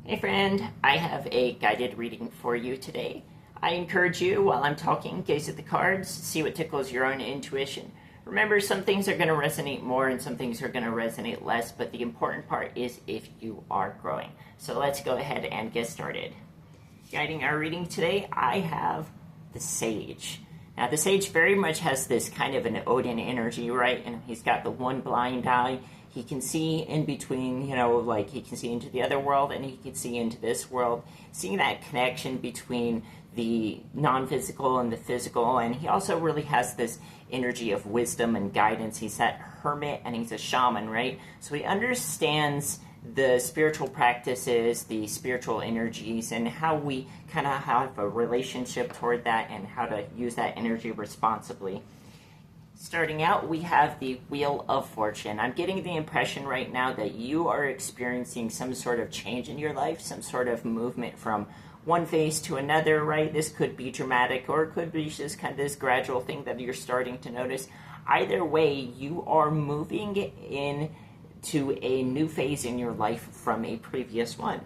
Hey friend, I have a guided reading for you today. I encourage you, while I'm talking, gaze at the cards, see what tickles your own intuition. Remember, some things are going to resonate more and some things are going to resonate less, but the important part is if you are growing. So let's go ahead and get started. Guiding our reading today, I have the Sage. Now, the Sage very much has this kind of an Odin energy, right? And he's got the one blind eye. He can see in between, like he can see into the other world and he can see into this world. Seeing that connection between the non-physical and the physical. And he also really has this energy of wisdom and guidance. He's that hermit and he's a shaman, right? So he understands the spiritual practices, the spiritual energies, and how we kind of have a relationship toward that and how to use that energy responsibly. Starting out, we have the Wheel of Fortune. I'm getting the impression right now that you are experiencing some sort of change in your life, some sort of movement from one phase to another, right? This could be dramatic or it could be just kind of this gradual thing that you're starting to notice. Either way, you are moving into a new phase in your life from a previous one.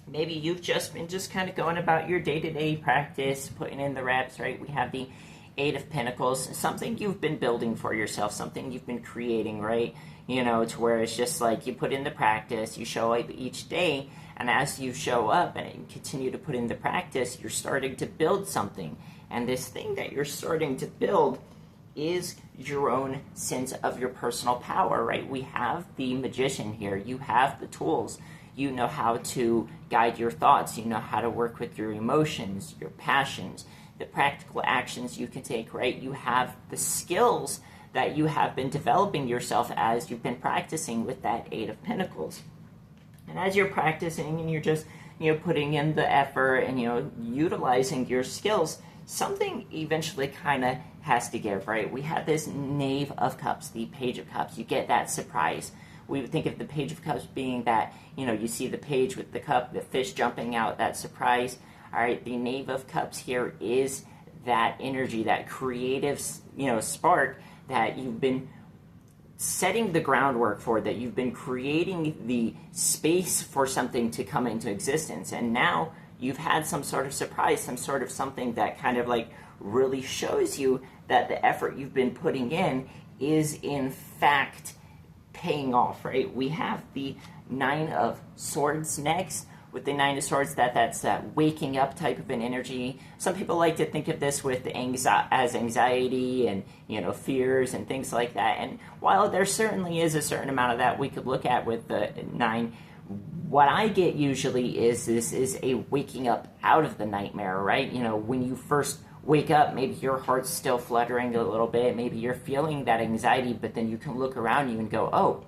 Maybe you've just been kind of going about your day-to-day practice, putting in the reps, right? We have the Eight of Pentacles, something you've been building for yourself, something you've been creating, right? To where it's just like you put in the practice, you show up each day, and as you show up and continue to put in the practice, you're starting to build something. And this thing that you're starting to build is your own sense of your personal power, right? We have the Magician here. You have the tools. You know how to guide your thoughts. You know how to work with your emotions, your passions, the practical actions you can take, right? You have the skills that you have been developing yourself as you've been practicing with that Eight of Pentacles. And as you're practicing and you're just, putting in the effort and, utilizing your skills, something eventually kind of has to give, right? We have this Knave of Cups, the Page of Cups. You get that surprise. We would think of the Page of Cups being that, you see the page with the cup, the fish jumping out, that surprise. All right, the Knave of Cups here is that energy, that creative, spark that you've been setting the groundwork for, that you've been creating the space for something to come into existence. And now you've had some sort of surprise, some sort of something that kind of like really shows you that the effort you've been putting in is in fact paying off, right? We have the Nine of Swords next. With the Nine of Swords, that's that waking up type of an energy. Some people like to think of this with as anxiety and fears and things like that. And while there certainly is a certain amount of that we could look at with the Nine, what I get usually is this is a waking up out of the nightmare, right? When you first wake up, maybe your heart's still fluttering a little bit, maybe you're feeling that anxiety, but then you can look around you and go, oh,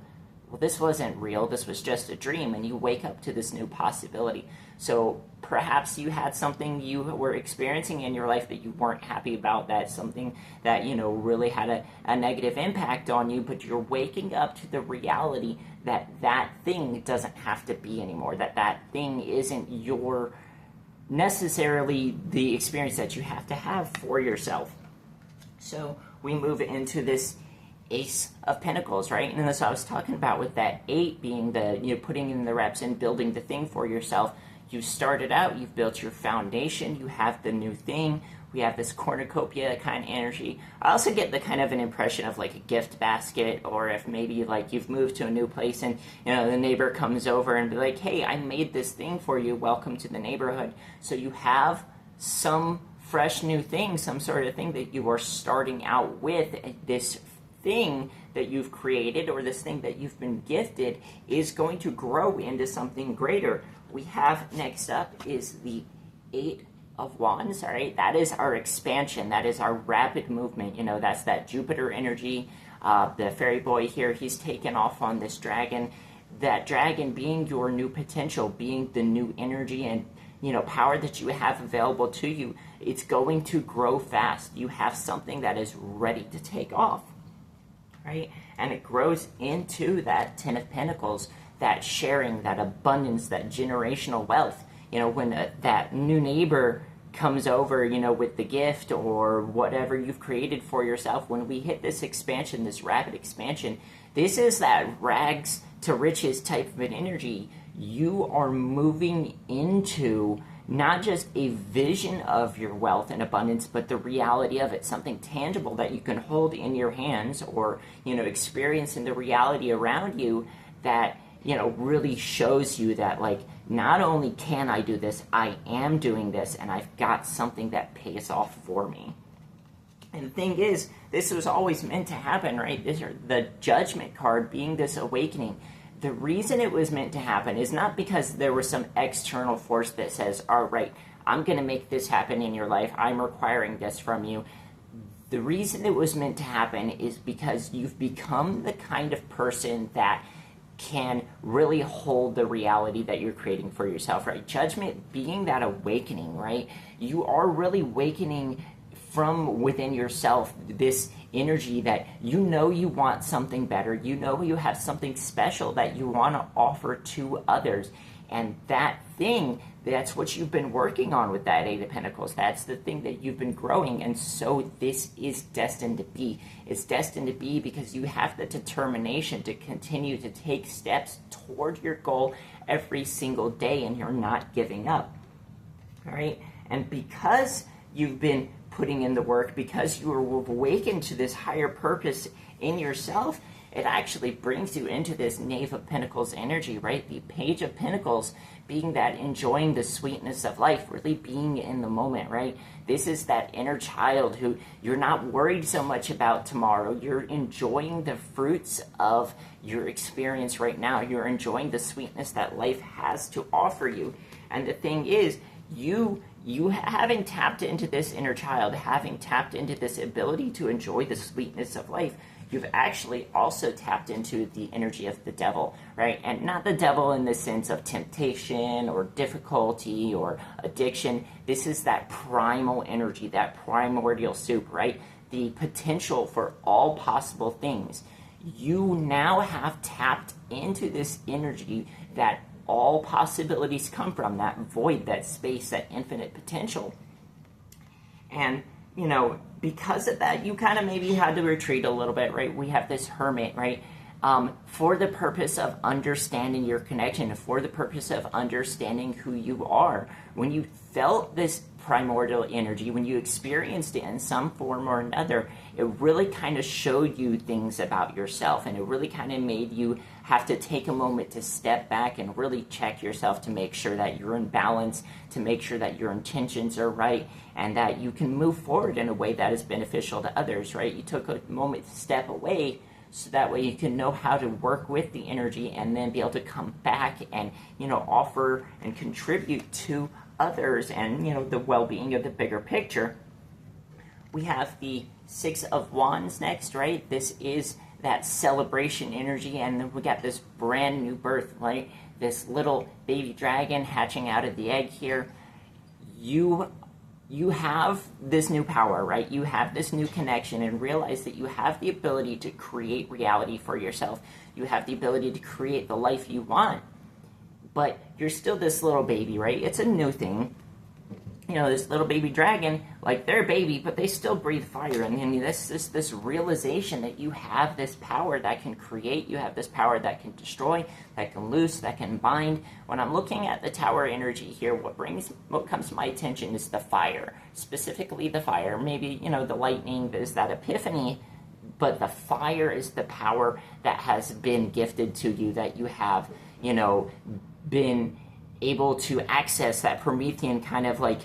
well, this wasn't real, this was just a dream, and you wake up to this new possibility. So perhaps you had something you were experiencing in your life that you weren't happy about, that's something that, really had a negative impact on you, but you're waking up to the reality that that thing doesn't have to be anymore, that thing isn't your necessarily the experience that you have to have for yourself. So we move into this Ace of Pentacles, right? And that's what I was talking about with that 8 being the, putting in the reps and building the thing for yourself. You started out, you've built your foundation, you have the new thing. We have this cornucopia kind of energy. I also get the kind of an impression of like a gift basket, or if maybe like you've moved to a new place and, the neighbor comes over and be like, hey, I made this thing for you, welcome to the neighborhood. So you have some fresh new thing, some sort of thing that you are starting out with. This thing that you've created or this thing that you've been gifted is going to grow into something greater. We have next up is the Eight of Wands, all right? That is our expansion. That is our rapid movement. That's that Jupiter energy. The fairy boy here, he's taken off on this dragon. That dragon being your new potential, being the new energy and power that you have available to you. It's going to grow fast. You have something that is ready to take off. Right? And it grows into that Ten of Pentacles, that sharing, that abundance, that generational wealth. When that new neighbor comes over, with the gift or whatever you've created for yourself, when we hit this expansion, this rapid expansion, this is that rags to riches type of an energy. you are moving into not just a vision of your wealth and abundance, but the reality of it, something tangible that you can hold in your hands or, experience in the reality around you that, really shows you that, like, not only can I do this, I am doing this, and I've got something that pays off for me. And the thing is, this was always meant to happen, right? The Judgment card being this awakening. The reason it was meant to happen is not because there was some external force that says, all right, I'm going to make this happen in your life. I'm requiring this from you. The reason it was meant to happen is because you've become the kind of person that can really hold the reality that you're creating for yourself, right? Judgment being that awakening, right? You are really awakening from within yourself this energy that you want something better, you have something special that you want to offer to others, and that thing, that's what you've been working on with that Eight of Pentacles. That's the thing that you've been growing, and so this is destined to be. It's destined to be because you have the determination to continue to take steps toward your goal every single day, and you're not giving up. All right? And because you've been putting in the work, because you are awakened to this higher purpose in yourself, it actually brings you into this Knave of Pentacles energy, right? The Page of Pentacles being that enjoying the sweetness of life, really being in the moment, right? This is that inner child who you're not worried so much about tomorrow. You're enjoying the fruits of your experience right now. You're enjoying the sweetness that life has to offer you. And the thing is, you having tapped into this inner child, having tapped into this ability to enjoy the sweetness of life, you've actually also tapped into the energy of the devil, right? And not the devil in the sense of temptation or difficulty or addiction. This is that primal energy, that primordial soup, right? The potential for all possible things. You now have tapped into this energy that all possibilities come from, that void, that space, that infinite potential. And, because of that, you kind of maybe had to retreat a little bit, right? We have this Hermit, right? For the purpose of understanding your connection, for the purpose of understanding who you are. When you felt this primordial energy, when you experienced it in some form or another, it really kind of showed you things about yourself, and it really kind of made you have to take a moment to step back and really check yourself to make sure that you're in balance, to make sure that your intentions are right, and that you can move forward in a way that is beneficial to others, right? You took a moment to step away so that way you can know how to work with the energy and then be able to come back and, offer and contribute to others and, the well-being of the bigger picture. We have the Six of Wands next, right? This is that celebration energy, and then we got this brand new birth, right? This little baby dragon hatching out of the egg here. You have this new power, right? You have this new connection, and realize that you have the ability to create reality for yourself. You have the ability to create the life you want, but you're still this little baby, right? It's a new thing. This little baby dragon, like, they're a baby, but they still breathe fire. And then this realization that you have this power that can create, you have this power that can destroy, that can loose, that can bind. When I'm looking at the Tower energy here, what comes to my attention is the fire, specifically the fire. Maybe, the lightning is that epiphany, but the fire is the power that has been gifted to you, that you have, been able to access, that Promethean kind of like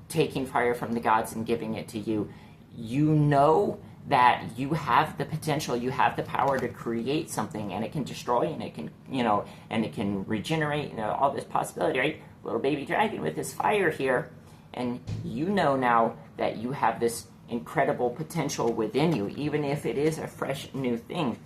taking fire from the gods and giving it to you. That you have the potential, you have the power to create something, and it can destroy, and it can, and it can regenerate, all this possibility, right? Little baby dragon with this fire here, and now that you have this incredible potential within you, even if it is a fresh new thing.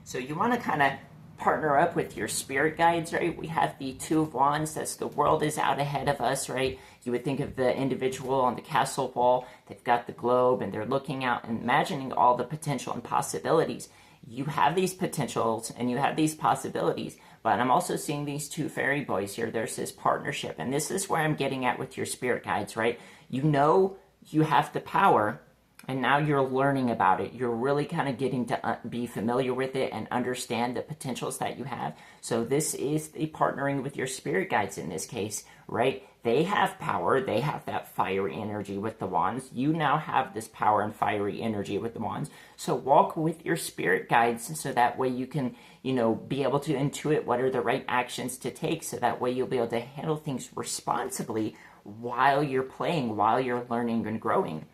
So you want to kind of partner up with your spirit guides, right? We have the Two of Wands. That's the world is out ahead of us, right? You would think of the individual on the castle wall. They've got the globe, and they're looking out and imagining all the potential and possibilities. You have these potentials, and you have these possibilities, but I'm also seeing these two fairy boys here. There's this partnership, and this is where I'm getting at with your spirit guides, right? You have the power, And now you're learning about it. You're really kind of getting to be familiar with it and understand the potentials that you have. So this is the partnering with your spirit guides in this case, right? They have power. They have that fiery energy with the wands. You now have this power and fiery energy with the wands. So walk with your spirit guides so that way you can, be able to intuit what are the right actions to take. So that way you'll be able to handle things responsibly while you're playing, while you're learning and growing.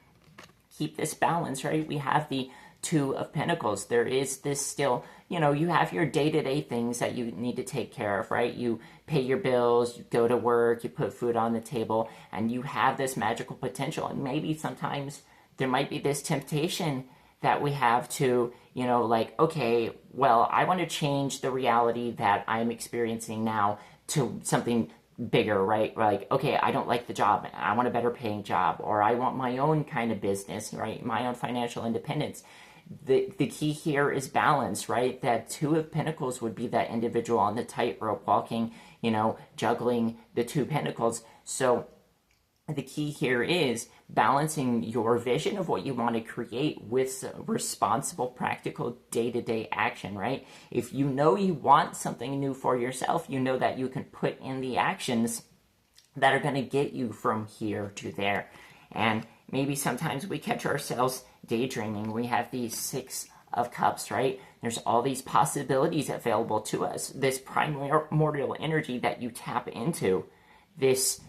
Keep this balance, right? We have the Two of Pentacles. There is this still, you have your day-to-day things that you need to take care of, right? You pay your bills, you go to work, you put food on the table, and you have this magical potential. And maybe sometimes there might be this temptation that we have to, okay, well, I want to change the reality that I'm experiencing now to something bigger, right? Like, okay, I don't like the job. I want a better paying job, or I want my own kind of business, right? My own financial independence. The key here is balance, right? That Two of Pentacles would be that individual on the tightrope walking, juggling the Two Pentacles. So the key here is balancing your vision of what you want to create with responsible, practical, day-to-day action, right? If you know you want something new for yourself, you know that you can put in the actions that are going to get you from here to there. And maybe sometimes we catch ourselves daydreaming. We have these Six of Cups, right? There's all these possibilities available to us. This primordial energy that you tap into, this,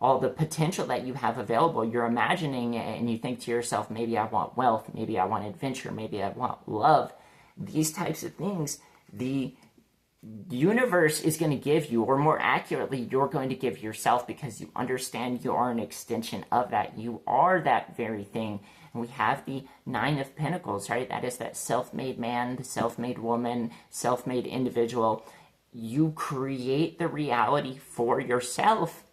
all the potential that you have available, you're imagining and you think to yourself, maybe I want wealth, maybe I want adventure, maybe I want love. These types of things, the universe is going to give you, or more accurately, you're going to give yourself, because you understand you are an extension of that. You are that very thing. And we have the Nine of Pentacles, right? That is that self-made man, the self-made woman, self-made individual. You create the reality for yourself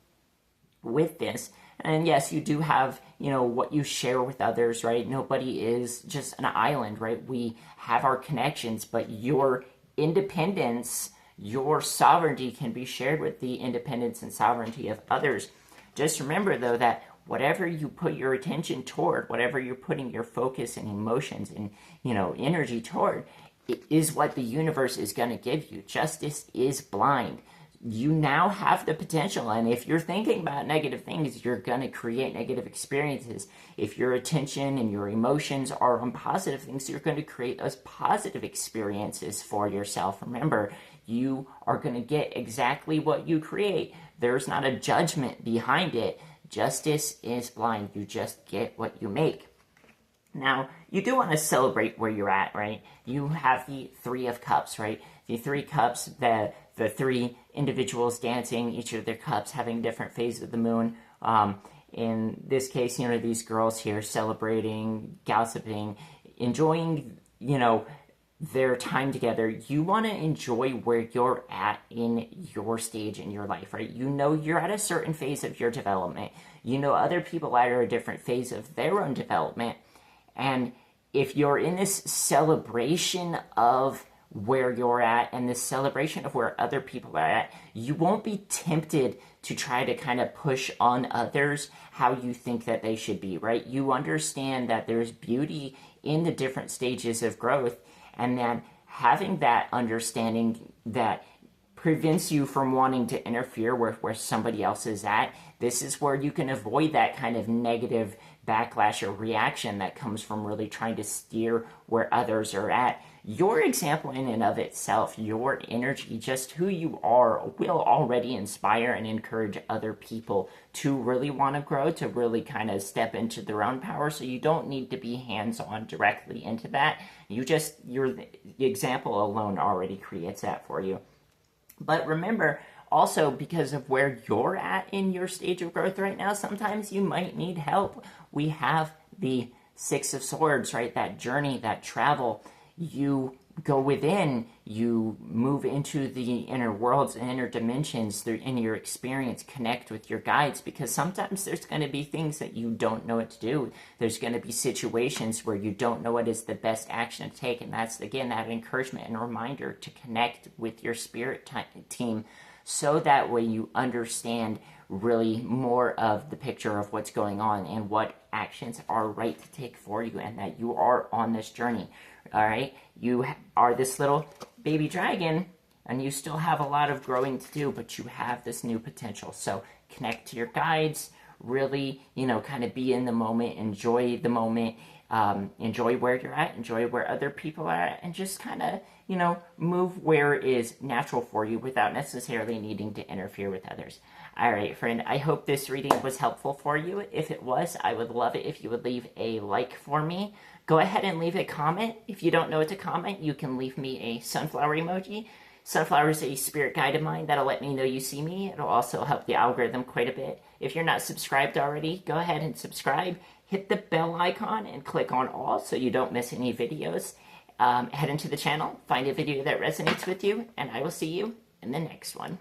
with this. And yes, you do have, what you share with others, right? Nobody is just an island, right? We have our connections, but your independence, your sovereignty can be shared with the independence and sovereignty of others. Just remember, though, that whatever you put your attention toward, whatever you're putting your focus and emotions and, energy toward, it is what the universe is going to give you. Justice is blind. You now have the potential, and if you're thinking about negative things, you're going to create negative experiences. If your attention and your emotions are on positive things, you're going to create those positive experiences for yourself. Remember, you are going to get exactly what you create. There's not a judgment behind it. Justice is blind. You just get what you make. Now, you do want to celebrate where you're at, right? You have the Three of Cups, right? The Three Cups, the three individuals dancing, each of their cups having different phases of the moon. In this case, these girls here celebrating, gossiping, enjoying, their time together. You want to enjoy where you're at in your stage in your life, right? You're at a certain phase of your development. Other people are at a different phase of their own development. And if you're in this celebration of where you're at and this celebration of where other people are at, you won't be tempted to try to kind of push on others how you think that they should be, right? You understand that there's beauty in the different stages of growth, and that having that understanding that prevents you from wanting to interfere with where somebody else is at. This is where you can avoid that kind of negative backlash or reaction that comes from really trying to steer where others are at. Your example in and of itself, your energy, just who you are, will already inspire and encourage other people to really want to grow, to really kind of step into their own power. So you don't need to be hands-on directly into that. Your example alone already creates that for you. But remember, also, because of where you're at in your stage of growth right now, sometimes you might need help. We have the Six of Swords, right? That journey, that travel. You go within, you move into the inner worlds and inner dimensions in your experience, connect with your guides, because sometimes there's going to be things that you don't know what to do. There's going to be situations where you don't know what is the best action to take, and that's, again, that encouragement and reminder to connect with your spirit team so that way you understand really more of the picture of what's going on and what actions are right to take for you, and that you are on this journey. All right, you are this little baby dragon, and you still have a lot of growing to do, but you have this new potential. So connect to your guides, really, kind of be in the moment, enjoy the moment, enjoy where you're at, enjoy where other people are at, and just kind of, move where it is natural for you without necessarily needing to interfere with others. All right, friend, I hope this reading was helpful for you. If it was, I would love it if you would leave a like for me. Go ahead and leave a comment. If you don't know what to comment, you can leave me a sunflower emoji. Sunflower is a spirit guide of mine that'll let me know you see me. It'll also help the algorithm quite a bit. If you're not subscribed already, go ahead and subscribe. Hit the bell icon and click on all so you don't miss any videos. Head into the channel, find a video that resonates with you, and I will see you in the next one.